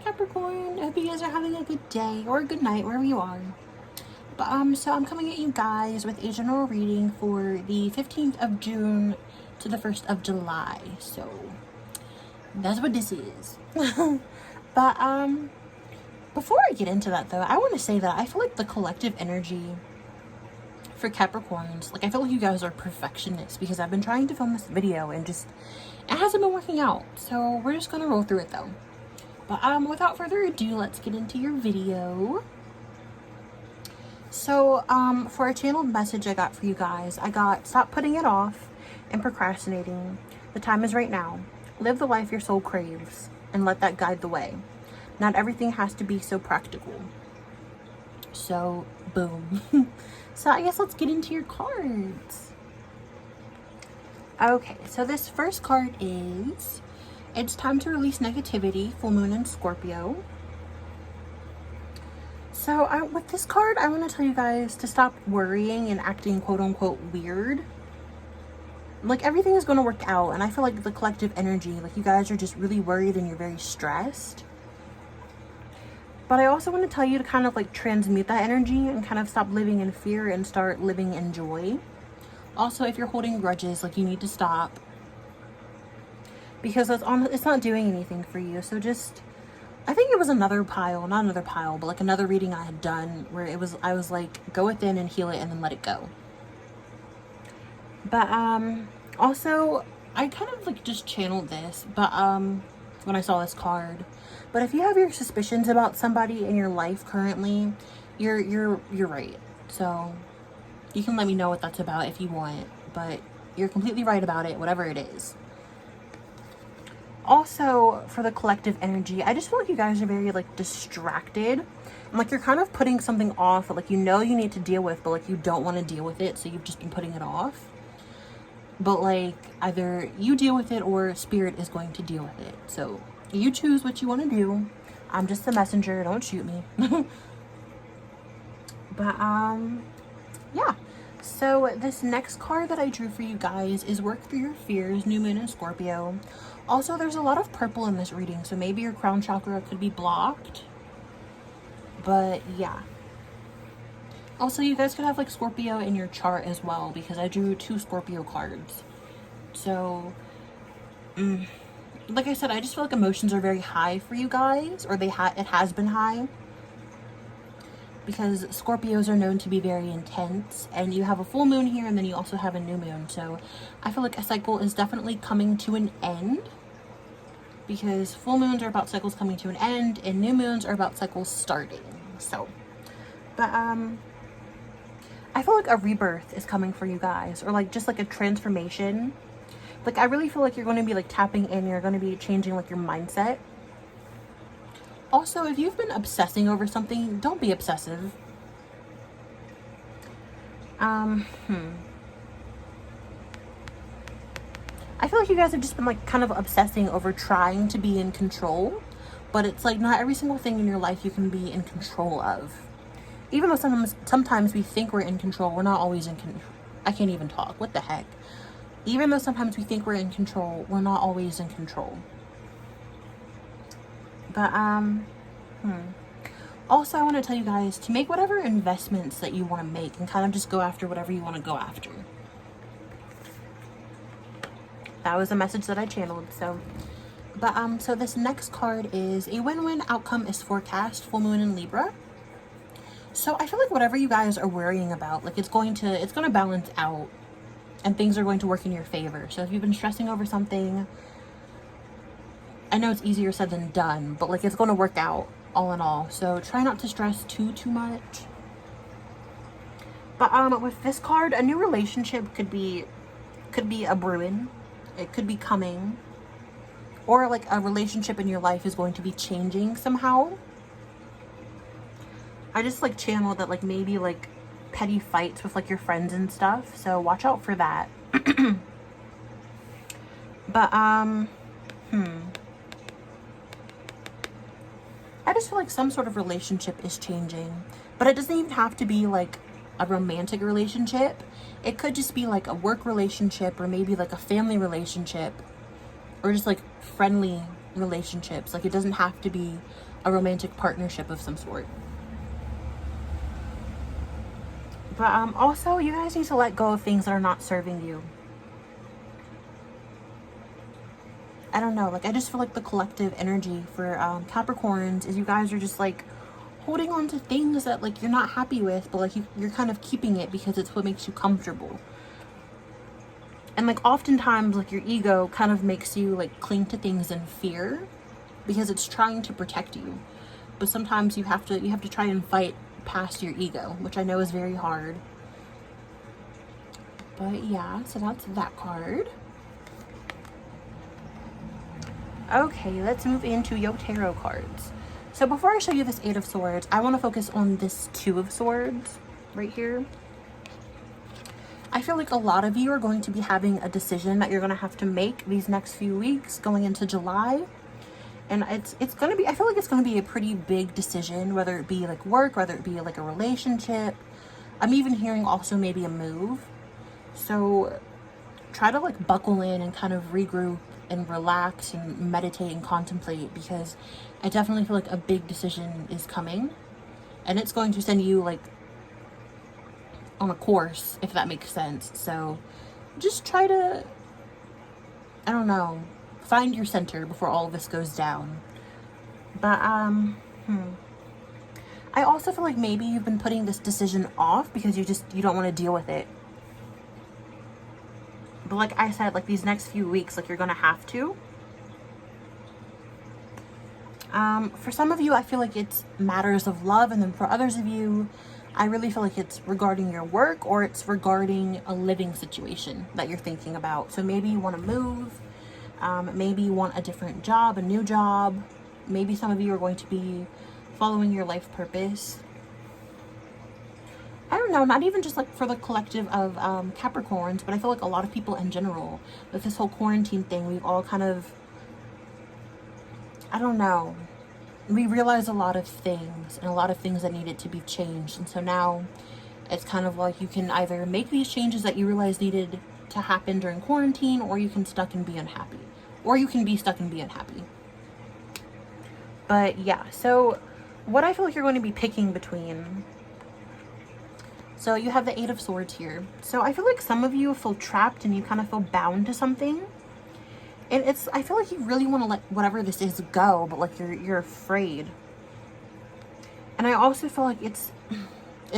Capricorn. I hope you guys are having a good day or a good night wherever you are. But so I'm coming at you guys with a general reading for the 15th of June to the 1st of July. So that's what this is. But before I get into that though, I want to say that I feel like the collective energy for Capricorns, like I feel like you guys are perfectionists, because I've been trying to film this video and just it hasn't been working out. So we're just gonna roll through it though. But without further ado, let's get into your video. So for a channeled message I got for you guys, I got: stop putting it off and procrastinating. The time is right now. Live the life your soul craves and let that guide the way. Not everything has to be so practical. So boom. So I guess let's get into your cards. Okay, so this first card is: it's time to release negativity, full moon in Scorpio. So with this card, I want to tell you guys to stop worrying and acting quote unquote weird. Like everything is going to work out, and I feel like the collective energy, like you guys are just really worried and you're very stressed. But I also want to tell you to kind of like transmute that energy and kind of stop living in fear and start living in joy. Also, if you're holding grudges, like you need to stop, because it's not doing anything for you. So just, I think it was not another pile, but like another reading I had done where I was like, go within and heal it and then let it go. But also I kind of like just channeled this, but when I saw this card. But if you have your suspicions about somebody in your life currently, you're right. So you can let me know what that's about if you want, but you're completely right about it, whatever it is. Also, for the collective energy, I just feel like you guys are very like distracted, and like you're kind of putting something off that like you know you need to deal with, but like you don't want to deal with it, so you've just been putting it off. But like either you deal with it or spirit is going to deal with it. So you choose what you want to do. I'm just the messenger, don't shoot me. But yeah. So this next card that I drew for you guys is Work Through Your Fears, New Moon in Scorpio. Also, there's a lot of purple in this reading, so maybe your crown chakra could be blocked. But yeah. Also, you guys could have like Scorpio in your chart as well, because I drew 2 Scorpio cards. So, like I said, I just feel like emotions are very high for you guys, or it has been high. Because Scorpios are known to be very intense, and you have a full moon here and then you also have a new moon. So I feel like a cycle is definitely coming to an end, because full moons are about cycles coming to an end and new moons are about cycles starting. So, but I feel like a rebirth is coming for you guys, or like just like a transformation. Like I really feel like you're going to be like tapping in, you're going to be changing like your mindset. Also, if you've been obsessing over something, don't be obsessive. I feel like you guys have just been like kind of obsessing over trying to be in control, but it's like not every single thing in your life you can be in control of. Even though sometimes we think we're in control, we're not always in control. I can't even talk. What the heck? Even though sometimes we think we're in control, we're not always in control. But also I want to tell you guys to make whatever investments that you want to make and kind of just go after whatever you want to go after. That was a message that I channeled. So, but so this next card is a win-win outcome is forecast, full moon in Libra. So I feel like whatever you guys are worrying about, like it's going to balance out and things are going to work in your favor. So if you've been stressing over something, I know it's easier said than done, but like it's going to work out all in all. So try not to stress too much. But with this card, a new relationship could be a brewing. It could be coming, or like a relationship in your life is going to be changing somehow. I just like channeled that like maybe like petty fights with like your friends and stuff. So watch out for that. But I just feel like some sort of relationship is changing, but it doesn't even have to be like a romantic relationship. It could just be like a work relationship, or maybe like a family relationship, or just like friendly relationships. Like it doesn't have to be a romantic partnership of some sort. But also, you guys need to let go of things that are not serving you. I don't know, like, I just feel like the collective energy for Capricorns is you guys are just like holding on to things that like you're not happy with, but like you're kind of keeping it because it's what makes you comfortable. And like oftentimes like your ego kind of makes you like cling to things in fear because it's trying to protect you. But sometimes you have to try and fight past your ego, which I know is very hard. But yeah, so that's that card. Okay, let's move into your tarot cards. So before I show you this Eight of Swords, I want to focus on this Two of Swords right here. I feel like a lot of you are going to be having a decision that you're going to have to make these next few weeks going into July. And it's going to be, I feel like it's going to be a pretty big decision, whether it be like work, whether it be like a relationship. I'm even hearing also maybe a move. So try to like buckle in and kind of regroup and relax and meditate and contemplate, because I definitely feel like a big decision is coming and it's going to send you like on a course, if that makes sense. So just try to, I don't know, find your center before all of this goes down. But I also feel like maybe you've been putting this decision off because you don't want to deal with it. But like I said, like these next few weeks, like you're gonna have to. For some of you, I feel like it's matters of love, and then for others of you, I really feel like it's regarding your work, or it's regarding a living situation that you're thinking about. So maybe you want to move, maybe you want a different job, a new job. Maybe some of you are going to be following your life purpose. I don't know, not even just like for the collective of Capricorns, but I feel like a lot of people in general, with this whole quarantine thing, we've all kind of, I don't know, we realized a lot of things and a lot of things that needed to be changed. And so now it's kind of like you can either make these changes that you realize needed to happen during quarantine, or you can stuck and be unhappy, or you can be stuck and be unhappy. But yeah, so what I feel like you're going to be picking between, so you have the Eight of Swords here. So I feel like some of you feel trapped and you kind of feel bound to something. And I feel like you really want to let whatever this is go, but like you're afraid. And I also feel like it's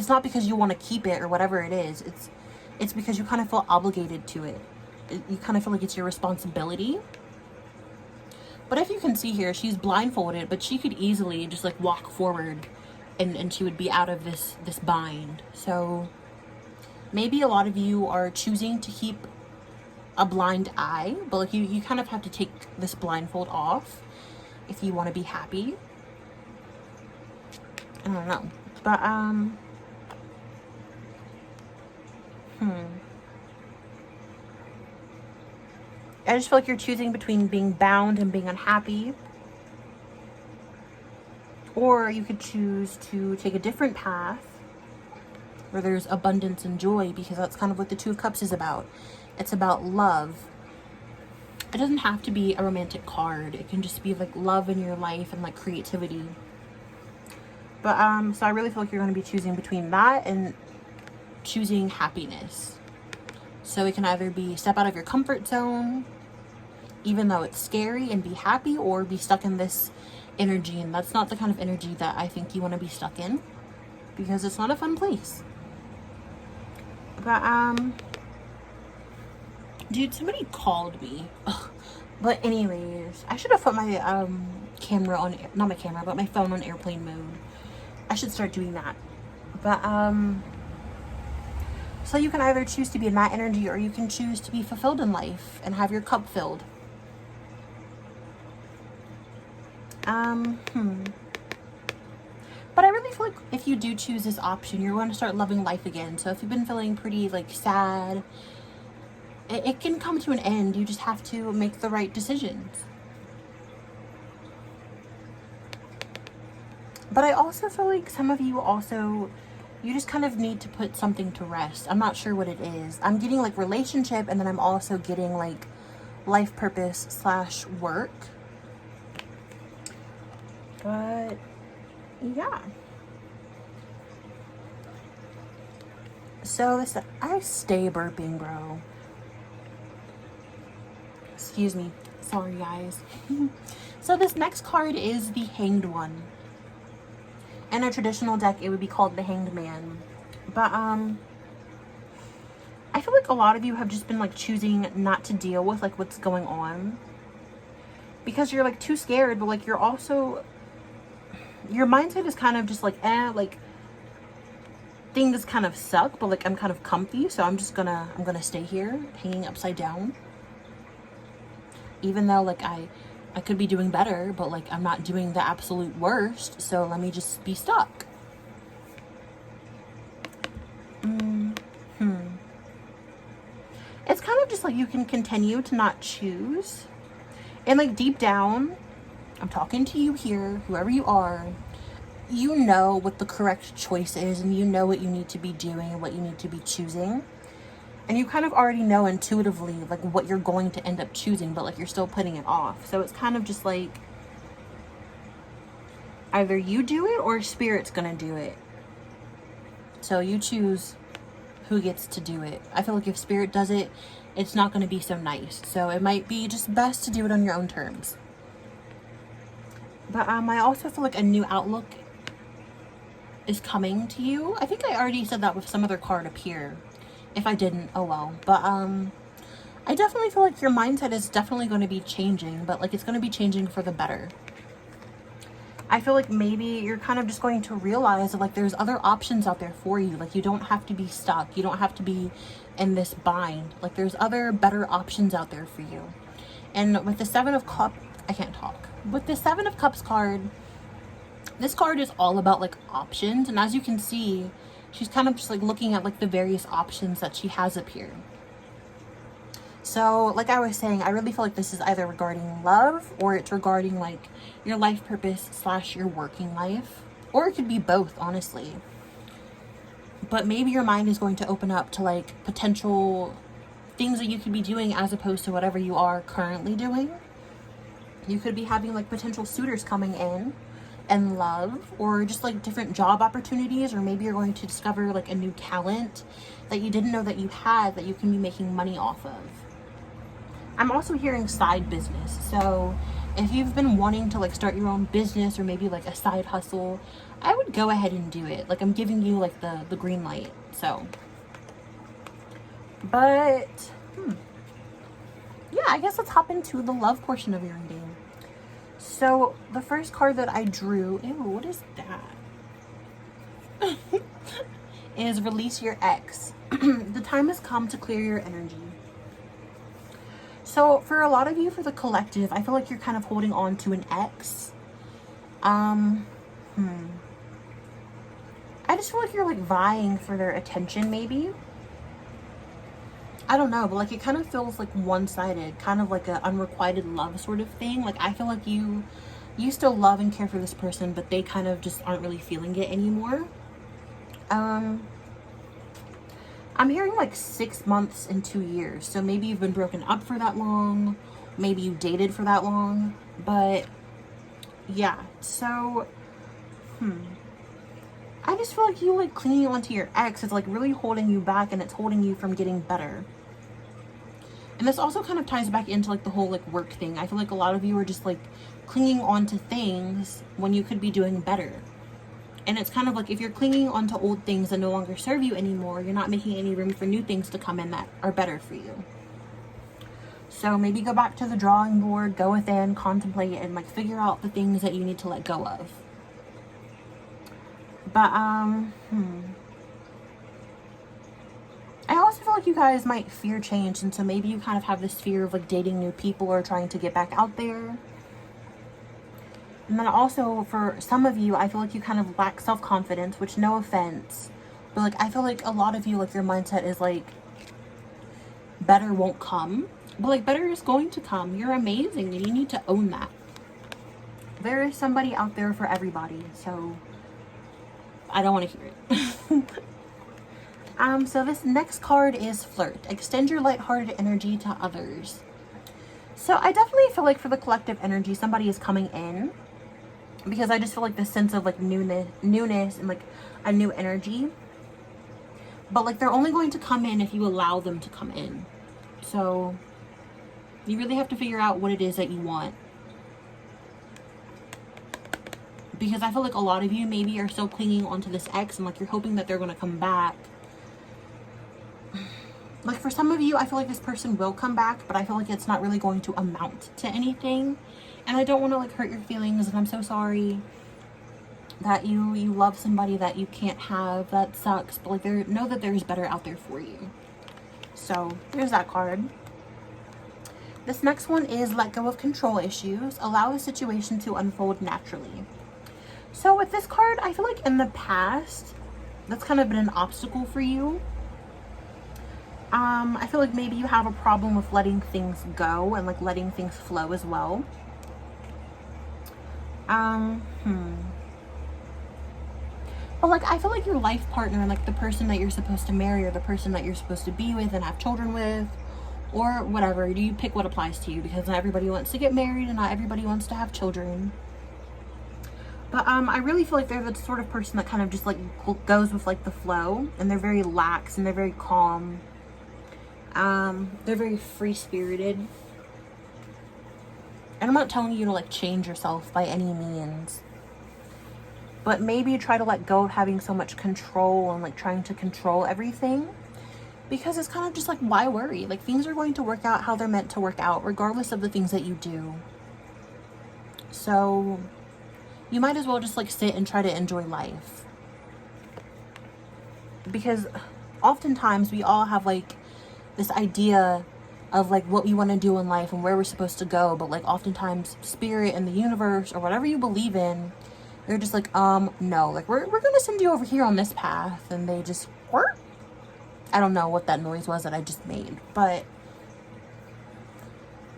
not because you want to keep it or whatever it is. It's because you kind of feel obligated to it. You kind of feel like it's your responsibility. But if you can see here, she's blindfolded, but she could easily just like walk forward and she would be out of this bind. So maybe a lot of you are choosing to keep a blind eye, but like you kind of have to take this blindfold off if you want to be happy. I don't know, but I just feel like you're choosing between being bound and being unhappy. Or you could choose to take a different path where there's abundance and joy, because that's kind of what the Two of Cups is about. It's about love. It doesn't have to be a romantic card. It can just be like love in your life and like creativity. But so I really feel like you're going to be choosing between that and choosing happiness. So it can either be step out of your comfort zone, even though it's scary, and be happy, or be stuck in this energy, and that's not the kind of energy that I think you want to be stuck in, because it's not a fun place. But dude, somebody called me. Ugh. But anyways, I should have put my camera on, not my camera, but my phone on airplane mode. I should start doing that. But so you can either choose to be in that energy, or you can choose to be fulfilled in life and have your cup filled. But I really feel like if you do choose this option, you're going to start loving life again. So if you've been feeling pretty like sad, it can come to an end. You just have to make the right decisions. But I also feel like some of you also, you just kind of need to put something to rest. I'm not sure what it is. I'm getting like relationship, and then I'm also getting like life purpose / work. But yeah. So this, I stay burping, bro. Excuse me. Sorry, guys. So this next card is the Hanged One. In a traditional deck, it would be called the Hanged Man. But, I feel like a lot of you have just been, like, choosing not to deal with, like, what's going on. Because you're, like, too scared, but, like, you're also... Your mindset is kind of just, like, like... Things kind of suck, but, like, I'm kind of comfy, so I'm gonna stay here, hanging upside down. Even though, like, I could be doing better, but, like, I'm not doing the absolute worst, so let me just be stuck. It's kind of just like you can continue to not choose. And, like, deep down, I'm talking to you here, whoever you are, you know what the correct choice is, and you know what you need to be doing and what you need to be choosing. And you kind of already know intuitively, like, what you're going to end up choosing, but, like, you're still putting it off. So it's kind of just like, either you do it or Spirit's gonna do it. So you choose who gets to do it. I feel like if Spirit does it, it's not gonna be so nice. So it might be just best to do it on your own terms. But I also feel like a new outlook is coming to you. I think I already said that with some other card up here. If I didn't, oh well. But I definitely feel like your mindset is definitely going to be changing, but, like, it's going to be changing for the better. I feel like maybe you're kind of just going to realize that, like, there's other options out there for you. Like, you don't have to be stuck. You don't have to be in this bind. Like, there's other better options out there for you. And with the Seven of Cups, I can't talk. With the Seven of Cups card, this card is all about, like, options. And as you can see, she's kind of just, like, looking at, like, the various options that she has up here. So, like I was saying, I really feel like this is either regarding love, or it's regarding, like, your life purpose / your working life. Or it could be both, honestly. But maybe your mind is going to open up to, like, potential things that you could be doing as opposed to whatever you are currently doing. You could be having, like, potential suitors coming in and love, or just, like, different job opportunities, or maybe you're going to discover, like, a new talent that you didn't know that you had that you can be making money off of. I'm also hearing side business. So if you've been wanting to, like, start your own business, or maybe, like, a side hustle, I would go ahead and do it. Like, I'm giving you, like, the green light. So, but yeah, I guess let's hop into the love portion of your reading. So the first card that I drew, ew, what is that? Is Release Your Ex. The time has come to clear your energy. So for a lot of you, for the collective, I feel like you're kind of holding on to an ex. I just feel like you're, like, vying for their attention, maybe. I don't know, but, like, it kind of feels like one-sided, kind of like an unrequited love sort of thing. Like, I feel like you still love and care for this person, but they kind of just aren't really feeling it anymore. I'm hearing, like, 6 months and 2 years. So maybe you've been broken up for that long. Maybe you dated for that long. But yeah, so I just feel like you, like, clinging onto your ex is, like, really holding you back, and it's holding you from getting better. And this also kind of ties back into, like, the whole, like, work thing. I feel like a lot of you are just, like, clinging on to things when you could be doing better. And it's kind of like, if you're clinging onto old things that no longer serve you anymore, you're not making any room for new things to come in that are better for you. So maybe go back to the drawing board, go within, contemplate, and, like, figure out the things that you need to let go of. But, I also feel like you guys might fear change, and so maybe you kind of have this fear of, like, dating new people or trying to get back out there. And then also, for some of you, I feel like you kind of lack self-confidence, which, no offense, but, like, I feel like a lot of you, like, your mindset is, like, better won't come. But, like, better is going to come. You're amazing, and you need to own that. There is somebody out there for everybody, so I don't want to hear it. So this next card is Flirt. Extend your lighthearted energy to others. So I definitely feel like for the collective energy, somebody is coming in. because I just feel like this sense of like newness and like a new energy. But like they're only going to come in if you allow them to come in. So you really have to figure out what it is that you want. Because I feel like a lot of you maybe are still clinging onto this ex and like you're hoping that they're going to come back. Like for some of you, I feel like this person will come back, but I feel like it's not really going to amount to anything. And I don't want to like hurt your feelings, and I'm so sorry that you love somebody that you can't have. That sucks, but like know that there's better out there for you. So there's that card. This next one is let go of control issues. Allow the situation to unfold naturally. So with this card, I feel like in the past, that's kind of been an obstacle for you. I feel like maybe you have a problem with letting things go and like letting things flow as well. But like I feel like your life partner and like the person that you're supposed to marry or the person that you're supposed to be with and have children with or whatever, you pick what applies to you, because not everybody wants to get married and not everybody wants to have children. But I really feel like they're the sort of person that kind of just like goes with like the flow, and they're very lax and they're very calm. They're very free-spirited. And I'm not telling you to like change yourself by any means, but maybe try to let go of having so much control and like trying to control everything, because it's kind of just like, why worry? Like things are going to work out how they're meant to work out regardless of the things that you do. So you might as well just like sit and try to enjoy life, because oftentimes we all have like this idea of like what we want to do in life and where we're supposed to go, but like oftentimes spirit and the universe or whatever you believe in, they're just like no, like we're gonna send you over here on this path, and they just work. I don't know what that noise was that I just made, but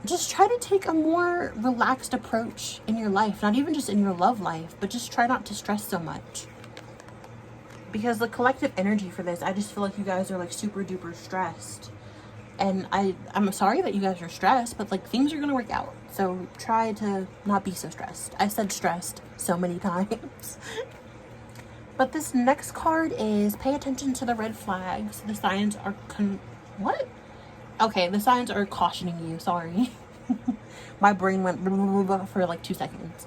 just try to take a more relaxed approach in your life, not even just in your love life, but just try not to stress so much, because the collective energy for this, I just feel like you guys are like super duper stressed. And I'm sorry that you guys are stressed, but like things are going to work out. So try to not be so stressed. I said stressed so many times. But this next card is pay attention to the red flags. The signs are what? Okay, the signs are cautioning you. Sorry. My brain went blah, blah, blah, for like 2 seconds.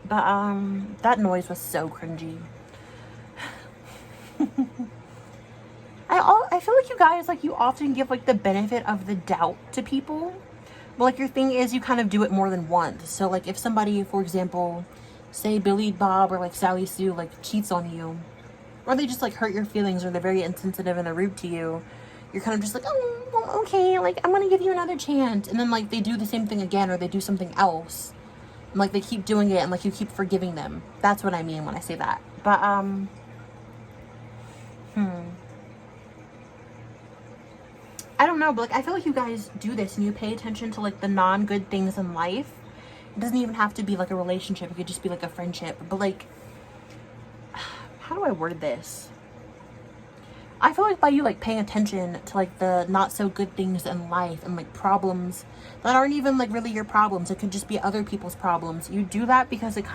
But that noise was so cringy. I feel like you guys, like, you often give like the benefit of the doubt to people, but like your thing is you kind of do it more than once. So like if somebody, for example, say Billy Bob or like Sally Sue like cheats on you, or they just like hurt your feelings, or they're very insensitive and they're rude to you, you're kind of just like, oh well, okay, like I'm gonna give you another chance, and then like they do the same thing again, or they do something else, and like they keep doing it, and like you keep forgiving them. That's what I mean when I say that. But I don't know, but like I feel like you guys do this and you pay attention to like the non-good things in life. It doesn't even have to be like a relationship. It could just be like a friendship. But like, how do I word this? I feel like by you like paying attention to like the not so good things in life and like problems that aren't even like really your problems, it could just be other people's problems. You do that because it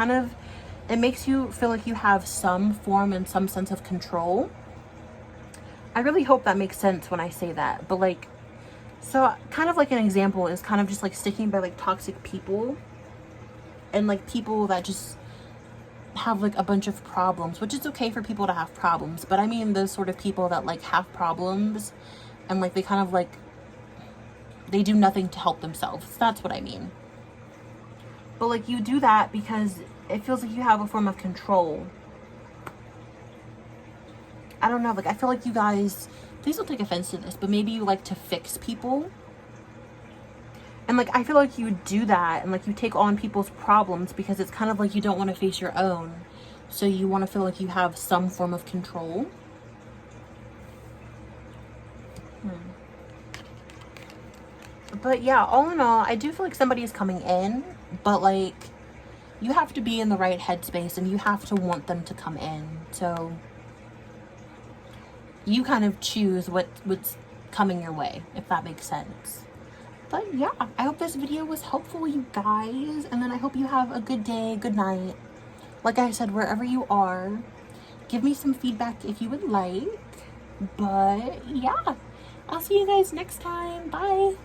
makes you feel like you have some form and some sense of control. I really hope that makes sense when I say that. But like, so kind of like an example is kind of just like sticking by like toxic people and like people that just have like a bunch of problems, which is okay for people to have problems, but I mean those sort of people that like have problems and like they kind of like they do nothing to help themselves. That's what I mean. But like you do that because it feels like you have a form of control. I don't know, like I feel like you guys, please don't take offense to this, but maybe you like to fix people. And like I feel like you do that and like you take on people's problems because it's kind of like you don't want to face your own. So you want to feel like you have some form of control. But yeah, all in all, I do feel like somebody is coming in, but like you have to be in the right headspace and you have to want them to come in. So you kind of choose what's coming your way, if that makes sense. But yeah, I hope this video was helpful, you guys. And then I hope you have a good day, good night. Like I said, wherever you are, give me some feedback if you would like. But yeah, I'll see you guys next time. Bye.